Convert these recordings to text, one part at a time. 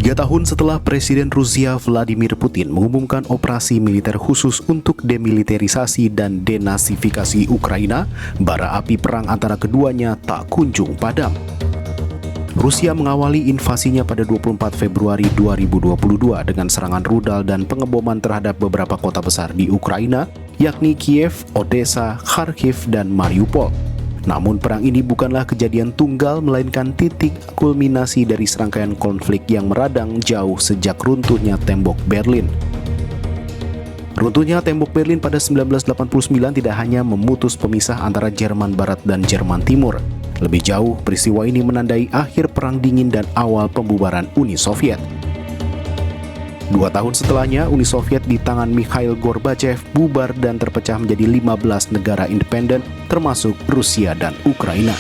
3 tahun setelah Presiden Rusia Vladimir Putin mengumumkan operasi militer khusus untuk demilitarisasi dan denasifikasi Ukraina, bara api perang antara keduanya tak kunjung padam. Rusia mengawali invasinya pada 24 Februari 2022 dengan serangan rudal dan pengeboman terhadap beberapa kota besar di Ukraina, yakni Kiev, Odessa, Kharkiv, dan Mariupol. Namun perang ini bukanlah kejadian tunggal, melainkan titik kulminasi dari serangkaian konflik yang meradang jauh sejak runtuhnya tembok Berlin. Runtuhnya tembok Berlin pada 1989 tidak hanya memutus pemisah antara Jerman Barat dan Jerman Timur. Lebih jauh, peristiwa ini menandai akhir Perang Dingin dan awal pembubaran Uni Soviet. 2 tahun setelahnya, Uni Soviet di tangan Mikhail Gorbachev bubar dan terpecah menjadi 15 negara independen, termasuk Rusia dan Ukraina.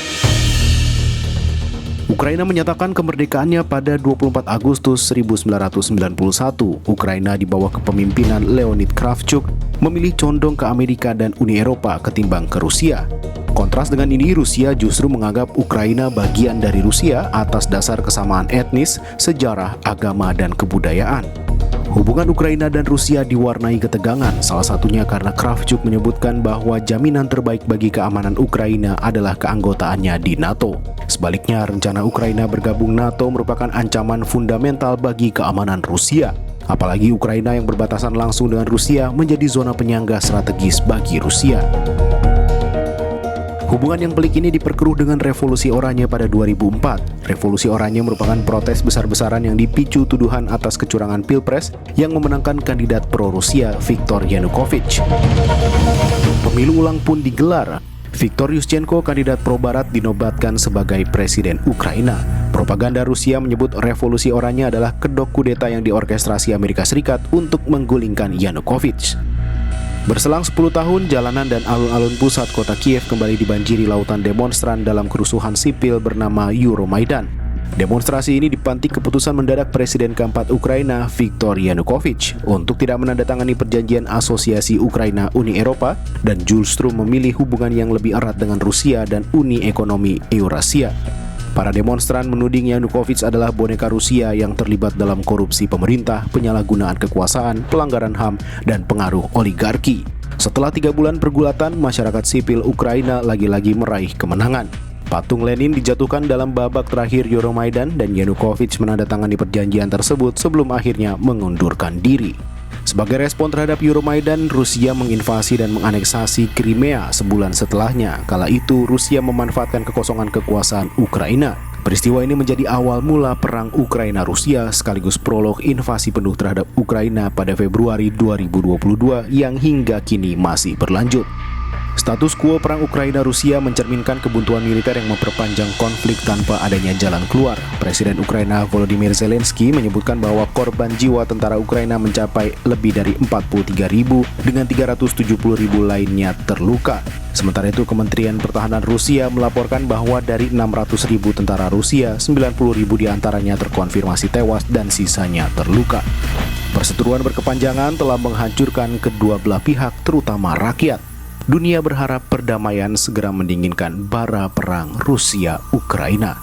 Ukraina menyatakan kemerdekaannya pada 24 Agustus 1991. Ukraina di bawah kepemimpinan Leonid Kravchuk memilih condong ke Amerika dan Uni Eropa ketimbang ke Rusia. Kontras dengan ini, Rusia justru menganggap Ukraina bagian dari Rusia atas dasar kesamaan etnis, sejarah, agama, dan kebudayaan. Hubungan Ukraina dan Rusia diwarnai ketegangan, salah satunya karena Kravchuk menyebutkan bahwa jaminan terbaik bagi keamanan Ukraina adalah keanggotaannya di NATO. Sebaliknya, rencana Ukraina bergabung NATO merupakan ancaman fundamental bagi keamanan Rusia. Apalagi Ukraina yang berbatasan langsung dengan Rusia menjadi zona penyangga strategis bagi Rusia. Hubungan yang pelik ini diperkeruh dengan Revolusi Oranye pada 2004. Revolusi Oranye merupakan protes besar-besaran yang dipicu tuduhan atas kecurangan Pilpres yang memenangkan kandidat pro-Rusia Viktor Yanukovych. Pemilu ulang pun digelar. Viktor Yushchenko, kandidat pro-Barat, dinobatkan sebagai Presiden Ukraina. Propaganda Rusia menyebut Revolusi Oranye adalah kedok kudeta yang diorkestrasi Amerika Serikat untuk menggulingkan Yanukovych. Berselang 10 tahun, jalanan dan alun-alun pusat kota Kiev kembali dibanjiri lautan demonstran dalam kerusuhan sipil bernama Euromaidan. Demonstrasi ini dipantik keputusan mendadak Presiden keempat Ukraina, Viktor Yanukovych, untuk tidak menandatangani perjanjian asosiasi Ukraina-Uni Eropa dan justru memilih hubungan yang lebih erat dengan Rusia dan Uni Ekonomi Eurasia. Para demonstran menuding Yanukovych adalah boneka Rusia yang terlibat dalam korupsi pemerintah, penyalahgunaan kekuasaan, pelanggaran HAM, dan pengaruh oligarki. Setelah 3 bulan pergulatan, masyarakat sipil Ukraina lagi-lagi meraih kemenangan. Patung Lenin dijatuhkan dalam babak terakhir Euromaidan dan Yanukovych menandatangani perjanjian tersebut sebelum akhirnya mengundurkan diri. Sebagai respon terhadap Euromaidan, Rusia menginvasi dan menganeksasi Crimea sebulan setelahnya. Kala itu, Rusia memanfaatkan kekosongan kekuasaan Ukraina. Peristiwa ini menjadi awal mula perang Ukraina-Rusia sekaligus prolog invasi penuh terhadap Ukraina pada Februari 2022 yang hingga kini masih berlanjut. Status quo perang Ukraina-Rusia mencerminkan kebuntuan militer yang memperpanjang konflik tanpa adanya jalan keluar. Presiden Ukraina Volodymyr Zelensky menyebutkan bahwa korban jiwa tentara Ukraina mencapai lebih dari 43.000 dengan 370.000 lainnya terluka. Sementara itu, Kementerian Pertahanan Rusia melaporkan bahwa dari 600.000 tentara Rusia, 90.000 diantaranya terkonfirmasi tewas dan sisanya terluka. Perseteruan berkepanjangan telah menghancurkan kedua belah pihak, terutama rakyat. Dunia berharap perdamaian segera mendinginkan bara perang Rusia-Ukraina.